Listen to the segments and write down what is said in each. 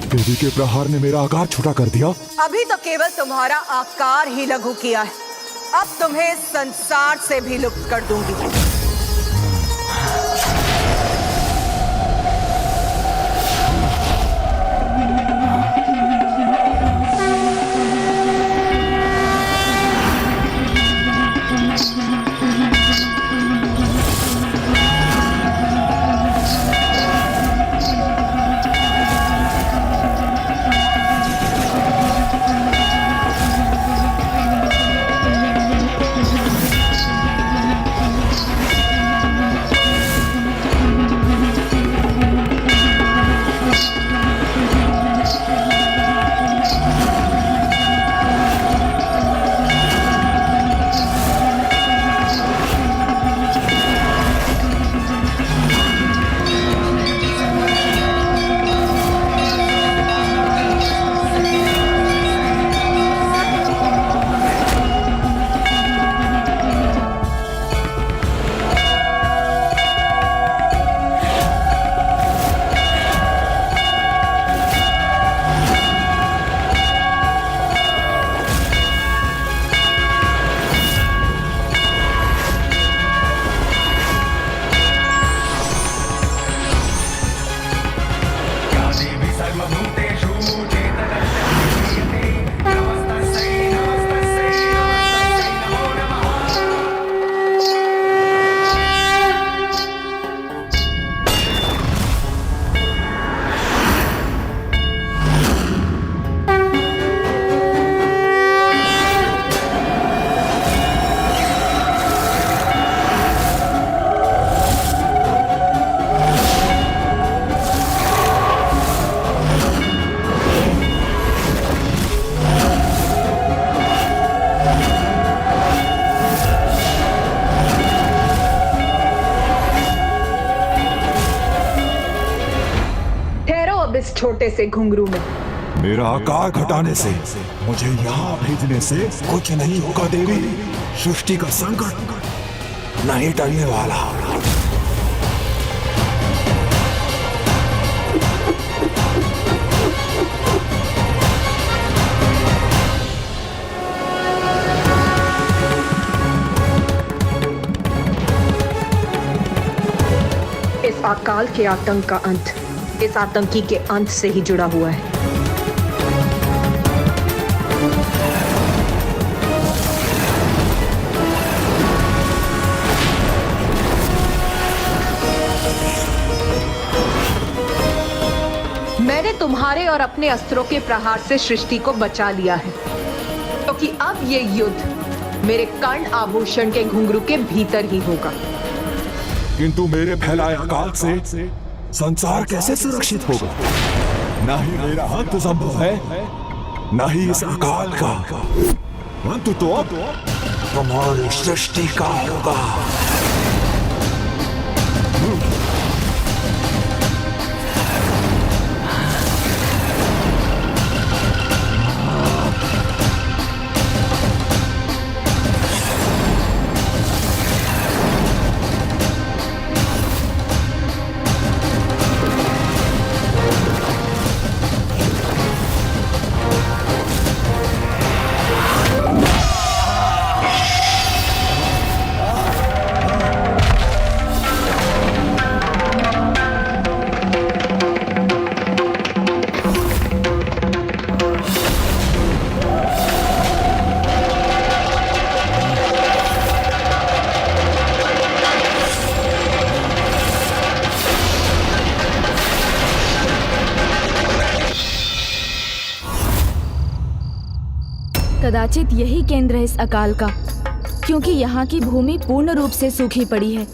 देवी के प्रहार ने मेरा आकार छोटा कर दिया। अभी तो केवल तुम्हारा आकार ही लघु किया है, अब तुम्हें संसार से भी लुप्त कर दूंगी। इस छोटे से घुंघरू में मेरा आकार घटाने से, मुझे यहाँ भेजने से कुछ नहीं होगा देवी। सृष्टि का संकट नहीं टलने वाला। इस अकाल के आतंक का अंत इस आतंकी के अंत से ही जुड़ा हुआ है। मैंने तुम्हारे और अपने अस्त्रों के प्रहार से सृष्टि को बचा लिया है, क्योंकि अब ये युद्ध मेरे कर्ण आभूषण के घुंघरू के भीतर ही होगा। किंतु मेरे फैलाए अकाल से संसार कैसे सुरक्षित होगा? ना ही मेरा अंत संभव है, ना ही इस अकाल का अंत तो अब हमारी सृष्टि का होगा। कदाचित यही केंद्र है इस अकाल का, क्योंकि यहाँ की भूमि पूर्ण रूप से सूखी पड़ी है।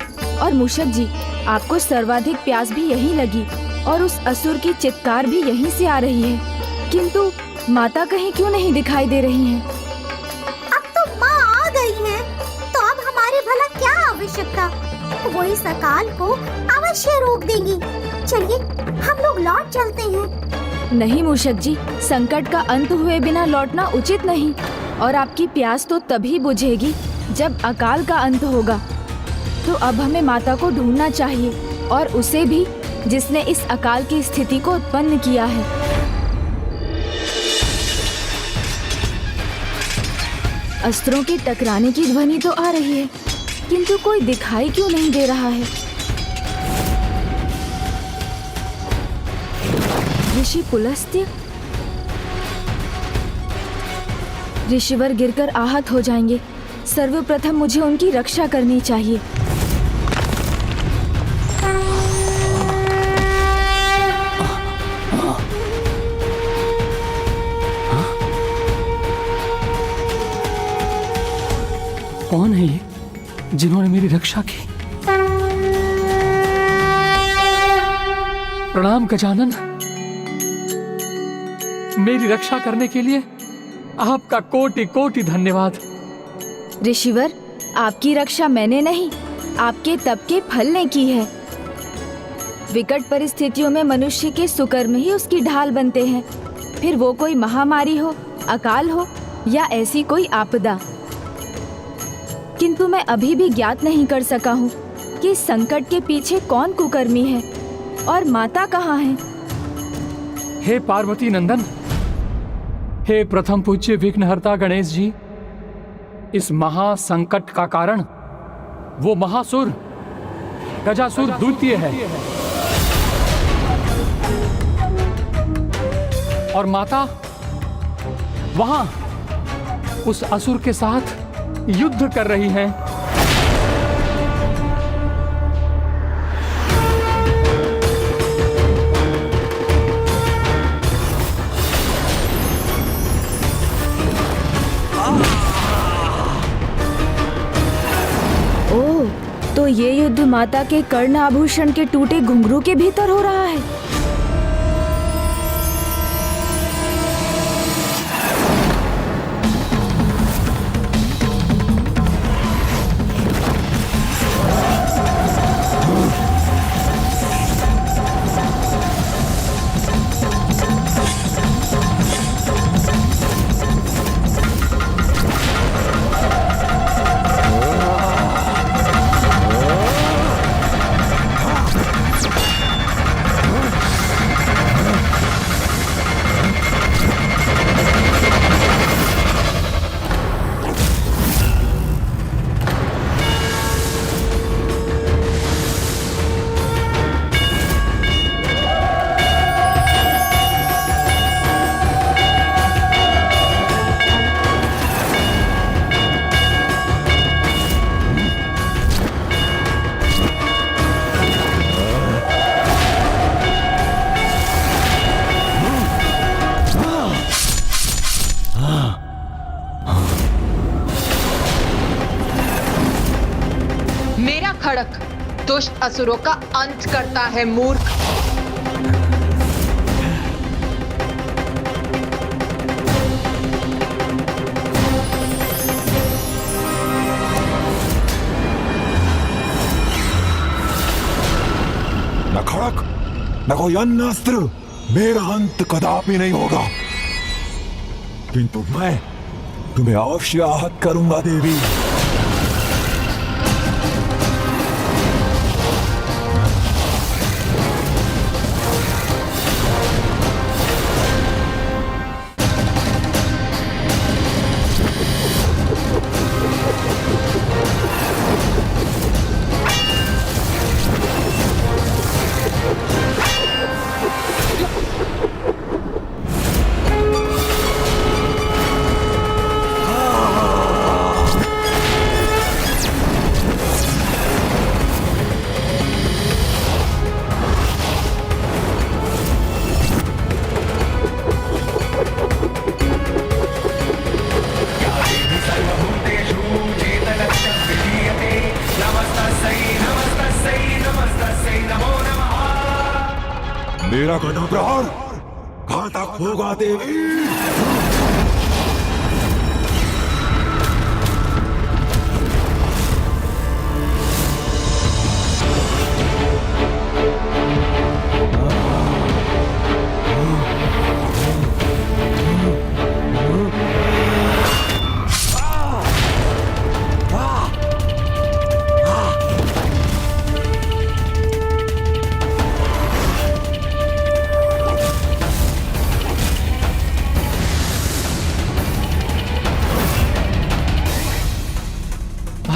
और मूषक जी, आपको सर्वाधिक प्यास भी यहीं लगी और उस असुर की चित्कार भी यहीं से आ रही है, किंतु माता कहीं क्यों नहीं दिखाई दे रही हैं? अब तो माँ आ गई है, तो अब हमारे भला क्या आवश्यकता? वो इस अकाल को अवश्य रोक देंगी। चलिए हम लोग लौट चलते हैं। नहीं मूषक जी, संकट का अंत हुए बिना लौटना उचित नहीं, और आपकी प्यास तो तभी बुझेगी जब अकाल का अंत होगा। तो अब हमें माता को ढूंढना चाहिए, और उसे भी जिसने इस अकाल की स्थिति को उत्पन्न किया है। अस्त्रों के टकराने की ध्वनि तो आ रही है, किंतु कोई दिखाई क्यों नहीं दे रहा है? ऋषि पुलस्त्य? ऋषिवर गिरकर आहत हो जाएंगे। सर्वप्रथम मुझे उनकी रक्षा करनी चाहिए। कौन है ये जिन्होंने मेरी रक्षा की? प्रणाम गजानन, मेरी रक्षा करने के लिए आपका कोटि कोटि धन्यवाद। ऋषिवर, आपकी रक्षा मैंने नहीं, आपके तप के फल ने की है। विकट परिस्थितियों में मनुष्य के सुकर्म ही उसकी ढाल बनते हैं, फिर वो कोई महामारी हो, अकाल हो या ऐसी कोई आपदा। किंतु मैं अभी भी ज्ञात नहीं कर सका हूँ कि संकट के पीछे कौन कुकर्मी है और माता कहाँ है। हे पार्वती नंदन, हे प्रथम पूज्य विघ्नहर्ता गणेश जी, इस महासंकट का कारण वो महासुर गजासुर द्वितीय है और माता वहां उस असुर के साथ युद्ध कर रही हैं। ओह, तो ये युद्ध माता के कर्ण आभूषण के टूटे घुंघरू के भीतर हो रहा है। मेरा खड़क दुष्ट असुरों का अंत करता है, मूर्ख। न खड़क न कोई अन्य अस्त्र मेरा अंत कदापि नहीं होगा, किंतु मैं तुम्हें अवश्य आहत करूंगा देवी। मेरा गदा प्रहार घातक होगा देवी।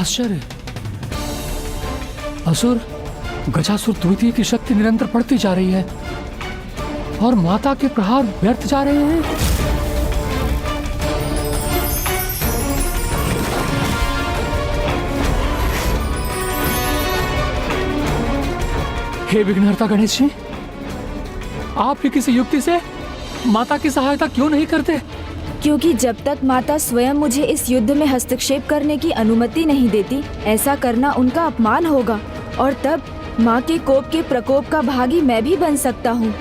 आश्चर्य, असुर गजासुर द्वितीय की शक्ति निरंतर बढ़ती जा रही है और माता के प्रहार व्यर्थ जा रहे हैं। हे विघ्नहर्ता गणेश जी, आप ही किसी युक्ति से माता की सहायता क्यों नहीं करते? क्योंकि जब तक माता स्वयं मुझे इस युद्ध में हस्तक्षेप करने की अनुमति नहीं देती, ऐसा करना उनका अपमान होगा और तब माँ के कोप के प्रकोप का भागी मैं भी बन सकता हूँ।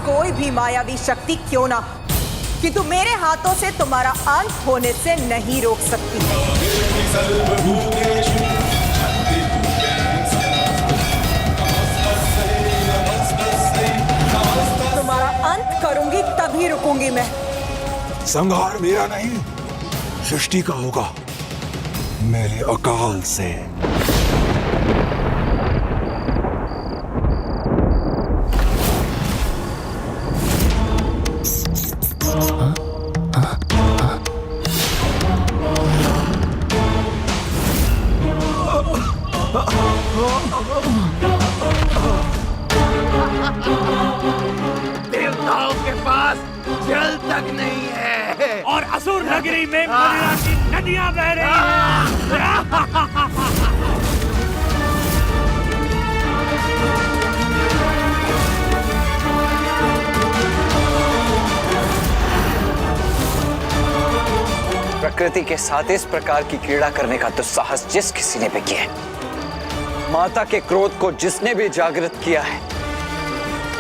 कोई भी मायावी शक्ति क्यों ना हो, किंतु मेरे हाथों से तुम्हारा अंत होने से नहीं रोक सकती। तुम्हारा अंत करूंगी तभी रुकूंगी मैं। संहार मेरा नहीं, सृष्टि का होगा, मेरे अकाल से। देवताओं के पास जल तक नहीं है और असुर नगरी में मदिरा की नदियां बह रही हैं। प्रकृति के साथ इस प्रकार की क्रीड़ा करने का दुस्साहस जिस किसी ने भी किया है, माता के क्रोध को जिसने भी जागृत किया है,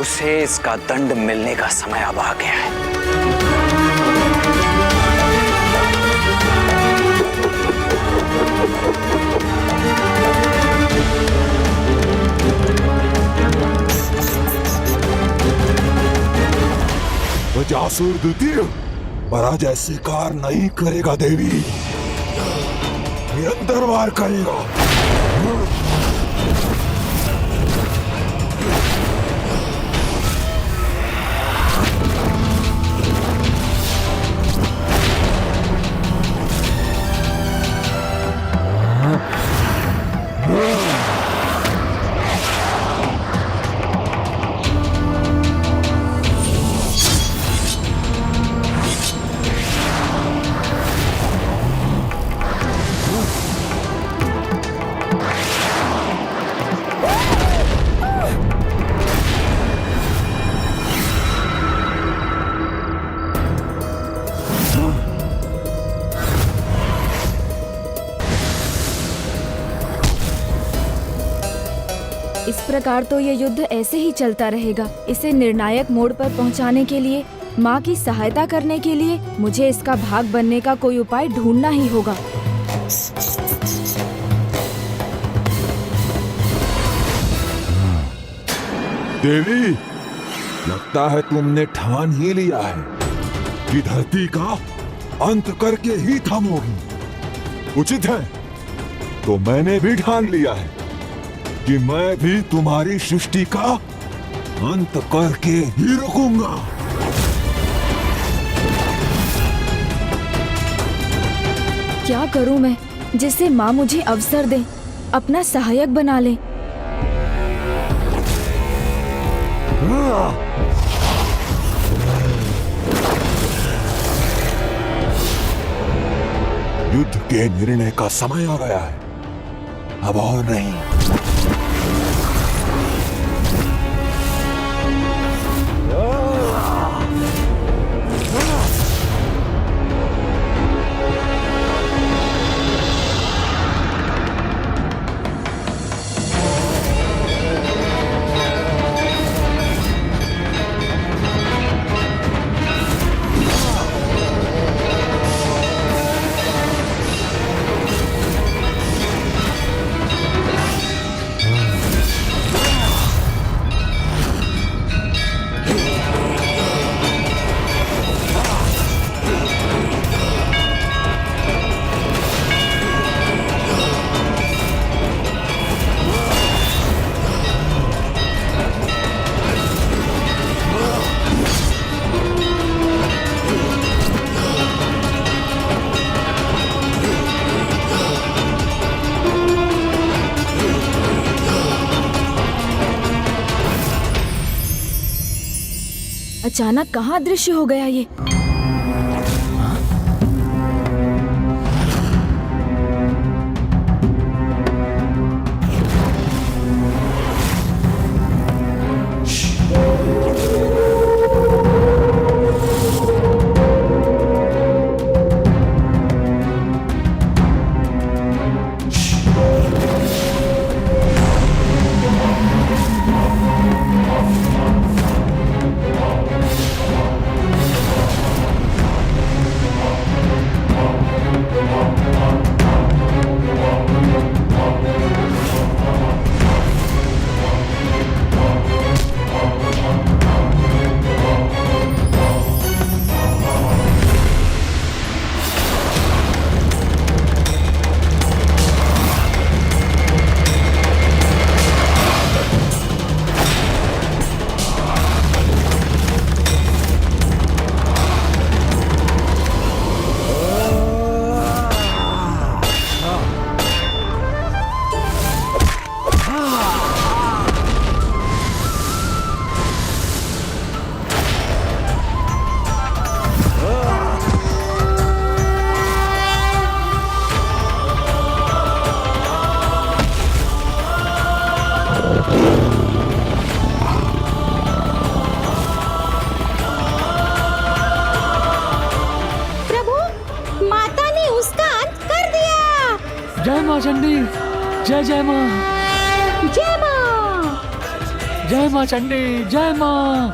उसे इसका दंड मिलने का समय अब आ गया है। गजासुर द्वितीय पराजय स्वीकार नहीं करेगा देवी, निरंतर वार करेगा। इस प्रकार तो ये युद्ध ऐसे ही चलता रहेगा। इसे निर्णायक मोड़ पर पहुंचाने के लिए, माँ की सहायता करने के लिए मुझे इसका भाग बनने का कोई उपाय ढूंढना ही होगा। देवी, लगता है तुमने ठान ही लिया है कि धरती का अंत करके ही थमोगी। उचित है, तो मैंने भी ठान लिया है कि मैं भी तुम्हारी सृष्टि का अंत करके ही रुकूंगा। क्या करूं मैं जिससे माँ मुझे अवसर दे, अपना सहायक बना ले। युद्ध के निर्णय का समय आ गया है, अब और नहीं। अचानक कहाँ दृश्य हो गया ये? जय माँ चंडी, जय जय माँ, जय माँ, जय माँ चंडी, जय माँ।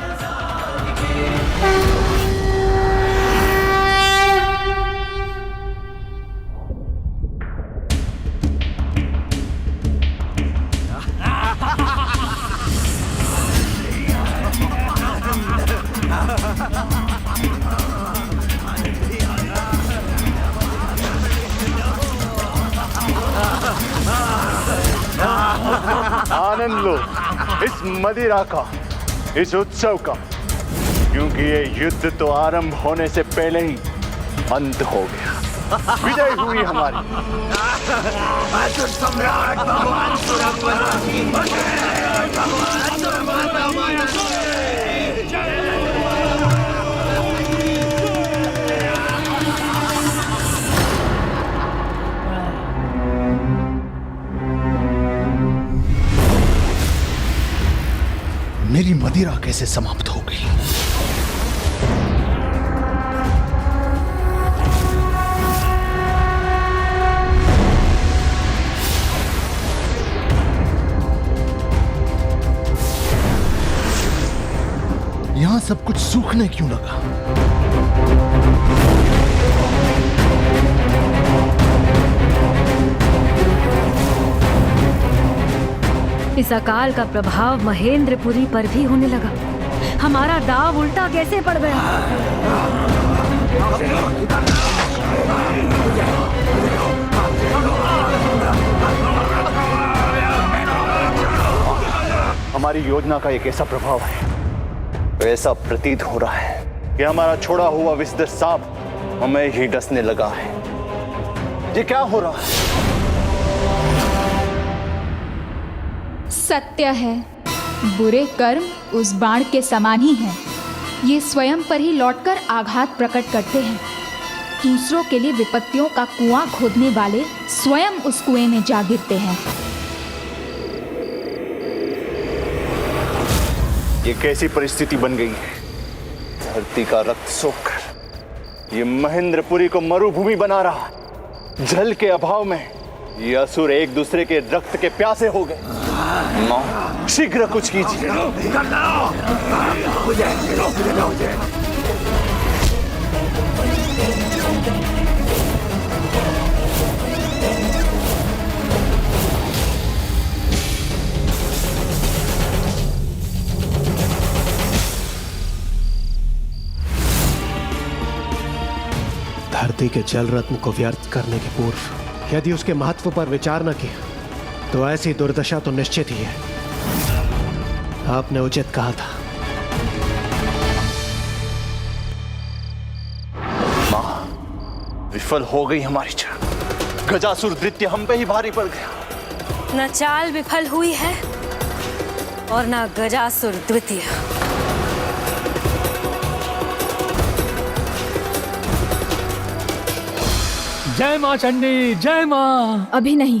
आनंद लो इस मदिरा का, इस उत्सव का, क्योंकि ये युद्ध तो आरंभ होने से पहले ही अंत हो गया। विजय हुई हमारी। असुर सम्राट भगवान सुरवरा की भगवान सुरवरा की मेरी मदिरा कैसे समाप्त हो गई? यहाँ सब कुछ सूखने क्यों लगा? इस अकाल का प्रभाव महेंद्रपुरी पर भी होने लगा। हमारा दाव उल्टा कैसे पड़ गया? हमारी योजना का एक ऐसा प्रभाव है, ऐसा प्रतीत हो रहा है कि हमारा छोड़ा हुआ विषधर सांप हमें ही डसने लगा है। ये क्या हो रहा है? सत्य है, बुरे कर्म उस बाण के समान ही हैं। ये स्वयं पर ही लौटकर आघात प्रकट करते हैं। दूसरों के लिए विपत्तियों का कुआं खोदने वाले स्वयं उस कुएं में जा गिरते हैं। ये कैसी परिस्थिति बन गई है? धरती का रक्त सोखकर ये महेंद्रपुरी को मरुभूमि बना रहा। जल के अभाव में ये असुर एक दूसरे के रक्त के प्यासे हो गए। मां, शीघ्र कुछ कीजिए। धरती के जल रत्न को व्यर्थ करने के पूर्व यदि उसके महत्व पर विचार न किया तो ऐसी दुर्दशा तो निश्चित ही है। आपने उचित कहा था। मां, विफल हो गई हमारी चाल। गजासुर द्वितीय हम पे ही भारी पड़ गया। न चाल विफल हुई है और न गजासुर द्वितीय। जय मां चंडी, जय मां। अभी नहीं,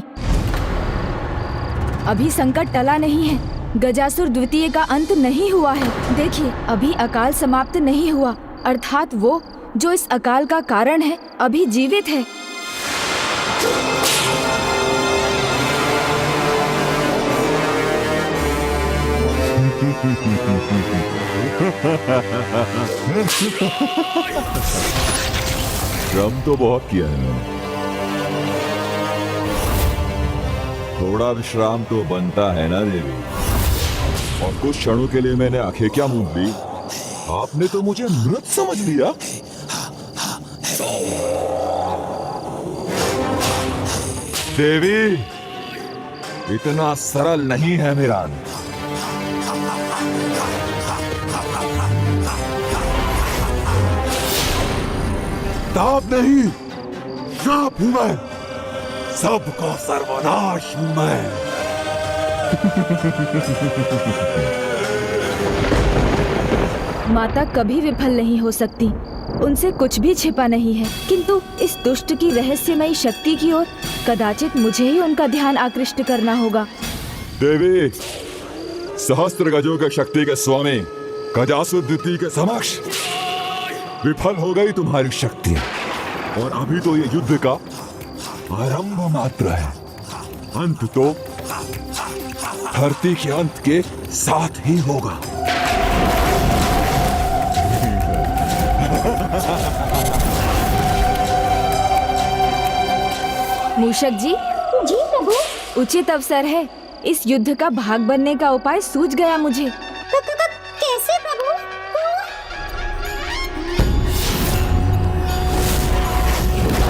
अभी संकट टला नहीं है। गजासुर द्वितीय का अंत नहीं हुआ है। देखिए, अभी अकाल समाप्त नहीं हुआ, अर्थात वो जो इस अकाल का कारण है अभी जीवित है। श्रम तो बहुत किया है ना, थोड़ा विश्राम तो बनता है ना देवी। और कुछ क्षणों के लिए मैंने आंखें क्या मूंद ली, आपने तो मुझे मृत समझ लिया। देवी, इतना सरल नहीं है मेरा अंत। ताप नहीं, श्राप हूं मैं, सबका सर्वनाश हूं मैं। माता कभी विफल नहीं हो सकती, उनसे कुछ भी छिपा नहीं है। किंतु इस दुष्ट की रहस्यमयी शक्ति की ओर कदाचित मुझे ही उनका ध्यान आकृष्ट करना होगा। देवी, सहस्त्र गजों के शक्ति के स्वामी गजासुर द्वितीय के समक्ष विफल हो गई तुम्हारी शक्ति, और अभी तो ये युद्ध का आरंभ मात्र है। अंत तो धरती के अंत के साथ ही होगा। मूषक जी। जी प्रभु। उचित अवसर है, इस युद्ध का भाग बनने का उपाय सूझ गया मुझे। कैसे प्रभु?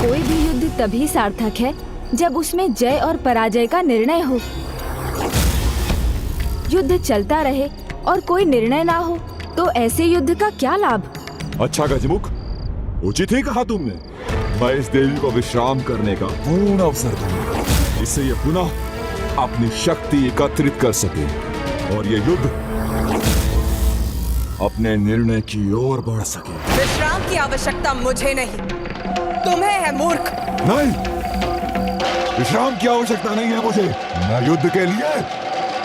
कोई भी युद्ध तभी सार्थक है जब उसमें जय और पराजय का निर्णय हो। युद्ध चलता रहे और कोई निर्णय ना हो तो ऐसे युद्ध का क्या लाभ? अच्छा गजमुख, उचित ही कहा तुमने। मैं इस देवी को विश्राम करने का पूर्ण अवसर दूंगा, इससे ये पुनः अपनी शक्ति एकत्रित कर सके और ये युद्ध अपने निर्णय की ओर बढ़ सके। विश्राम की आवश्यकता मुझे नहीं, तुम्हें है मूर्ख। नहीं, विश्राम की आवश्यकता नहीं है मुझे। मैं युद्ध के लिए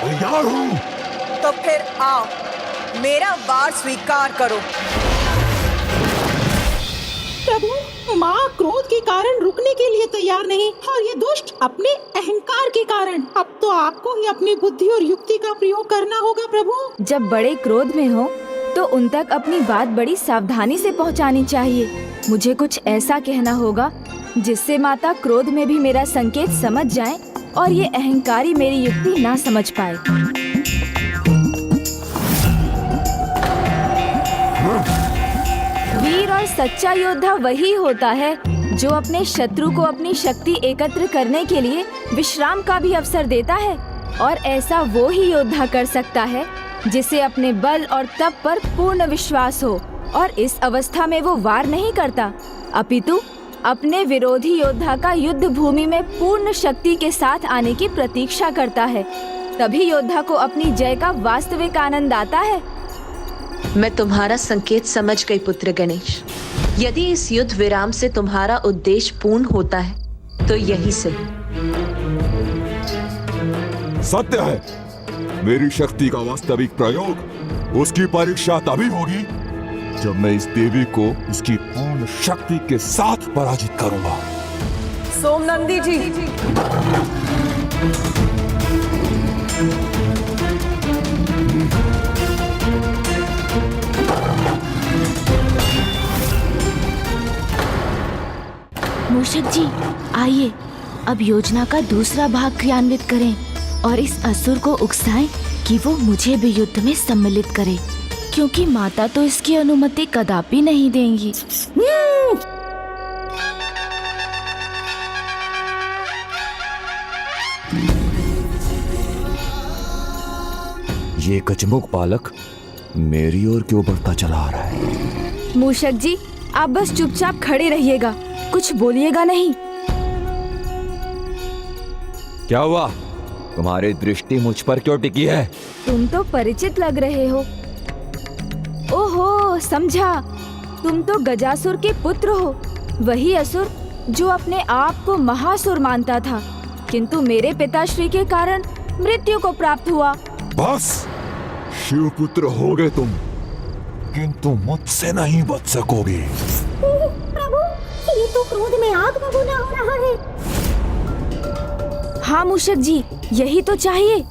तैयार हूँ। तो फिर आओ, मेरा वार स्वीकार करो। प्रभु, माँ क्रोध के कारण रुकने के लिए तैयार नहीं, और ये दुष्ट अपने अहंकार के कारण। अब तो आपको ही अपनी बुद्धि और युक्ति का प्रयोग करना होगा प्रभु। जब बड़े क्रोध में हो तो उन तक अपनी बात बड़ी सावधानी से पहुंचानी चाहिए। मुझे कुछ ऐसा कहना होगा जिससे माता क्रोध में भी मेरा संकेत समझ जाए और ये अहंकारी मेरी युक्ति ना समझ पाए। वीर और सच्चा योद्धा वही होता है जो अपने शत्रु को अपनी शक्ति एकत्र करने के लिए विश्राम का भी अवसर देता है, और ऐसा वो ही योद्धा कर सकता है जिसे अपने बल और तप पर पूर्ण विश्वास हो, और इस अवस्था में वो वार नहीं करता, अपितु अपने विरोधी योद्धा का युद्ध भूमि में पूर्ण शक्ति के साथ आने की प्रतीक्षा करता है। तभी योद्धा को अपनी जय का वास्तविक आनंद आता है। मैं तुम्हारा संकेत समझ गई पुत्र गणेश। यदि इस युद्ध विराम से तुम्हारा उद्देश्य पूर्ण होता है तो यही से। सत्य है, मेरी शक्ति का वास्तविक प्रयोग उसकी परीक्षा तभी होगी जब मैं इस देवी को इसकी पूर्ण शक्ति के साथ पराजित करूंगा। सोमनंदी जी, मूषक जी, आइए अब योजना का दूसरा भाग क्रियान्वित करें और इस असुर को उकसाएं कि वो मुझे भी युद्ध में सम्मिलित करे, क्योंकि माता तो इसकी अनुमति कदापि नहीं देंगी। ये कचमुख बालक मेरी ओर क्यों बढ़ता चला आ रहा है? मूषक जी, आप बस चुपचाप खड़े रहिएगा, कुछ बोलिएगा नहीं। क्या हुआ? तुम्हारी दृष्टि मुझ पर क्यों टिकी है? तुम तो परिचित लग रहे हो। ओहो, समझा, तुम तो गजासुर के पुत्र हो, वही असुर जो अपने आप को महासुर मानता था, किंतु मेरे पिताश्री के कारण मृत्यु को प्राप्त हुआ। बस, शिवपुत्र हो गए तुम, किंतु मुझसे नहीं बच सकोगे। प्रभु, ये तो क्रोध में आग बबूला हो रहा है। हाँ मूषक जी, यही तो चाहिए।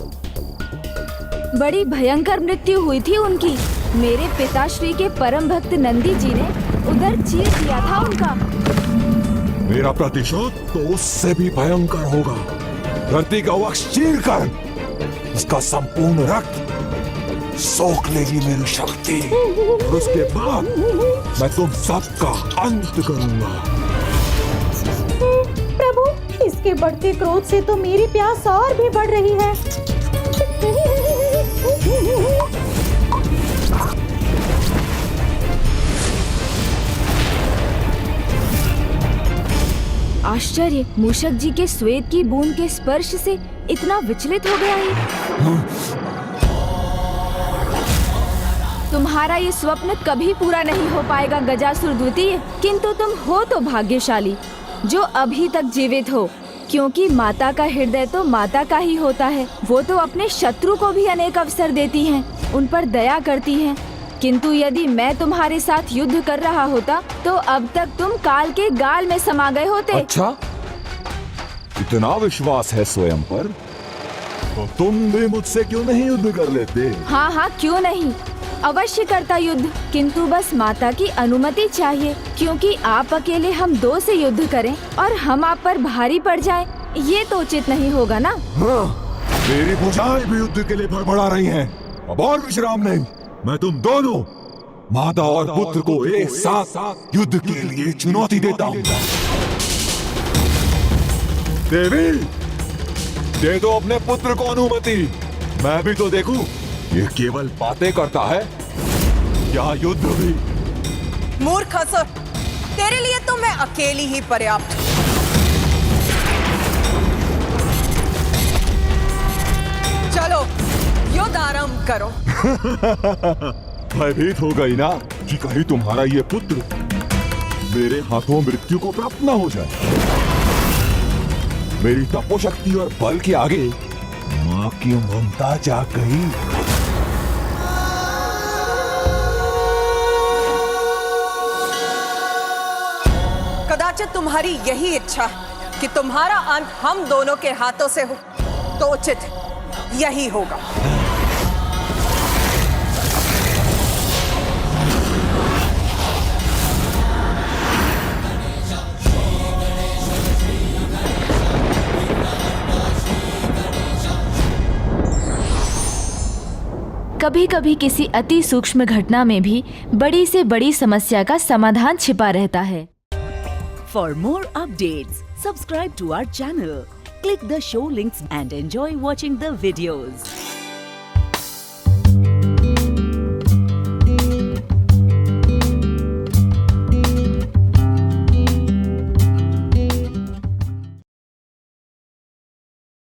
बड़ी भयंकर मृत्यु हुई थी उनकी। मेरे पिताश्री के परम भक्त नंदी जी ने उधर चीर दिया था उनका। मेरा प्रतिशोध तो उससे भी भयंकर होगा। धरती का वक्ष चीर कर उसका संपूर्ण रक्त सोख लेगी मेरी शक्ति, और उसके बाद मैं तुम सबका अंत करूंगा। प्रभु, इसके बढ़ते क्रोध से तो मेरी प्यास और भी बढ़ रही है। आश्चर्य, मूषक जी के श्वेत की बूंद के स्पर्श से इतना विचलित हो गया है। तुम्हारा ये स्वप्न कभी पूरा नहीं हो पाएगा गजासुर द्वितीय, किंतु तुम हो तो भाग्यशाली जो अभी तक जीवित हो, क्योंकि माता का हृदय तो माता का ही होता है। वो तो अपने शत्रु को भी अनेक अवसर देती हैं, उन पर दया करती हैं। किंतु यदि मैं तुम्हारे साथ युद्ध कर रहा होता तो अब तक तुम काल के गाल में समा गए होते। अच्छा, इतना विश्वास है स्वयं पर, तो तुम भी मुझसे क्यों नहीं युद्ध कर लेते? हाँ हाँ, क्यों नहीं, अवश्य करता युद्ध, किंतु बस माता की अनुमति चाहिए, क्योंकि आप अकेले हम दो से युद्ध करें और हम आप पर भारी पड़ जाएं, ये तो उचित नहीं होगा ना। हाँ, मेरी भुजाएं भी युद्ध के लिए भड़बड़ा रही हैं। अब और विश्राम नहीं, मैं तुम दोनों माता और पुत्र को एक साथ युद्ध के लिए चुनौती देता हूँ। देवी, दे दो अपने पुत्र को अनुमति, मैं भी तो देखूं। ये केवल बातें करता है या युद्ध भी? मूर्ख असुर, तेरे लिए तो मैं अकेली ही पर्याप्त हूं। चलो युद्ध आरंभ करो। भयभीत हो गई ना कि कहीं तुम्हारा ये पुत्र मेरे हाथों मृत्यु को प्राप्त ना हो जाए। मेरी तपोशक्ति और बल के आगे माँ की ममता जाग गई। कदाचित तुम्हारी यही इच्छा कि तुम्हारा अंत हम दोनों के हाथों से हो, तो उचित यही होगा। कभी कभी किसी अति सूक्ष्म घटना में भी बड़ी से बड़ी समस्या का समाधान छिपा रहता है। For more updates, subscribe to our channel, click the show links and enjoy watching the videos.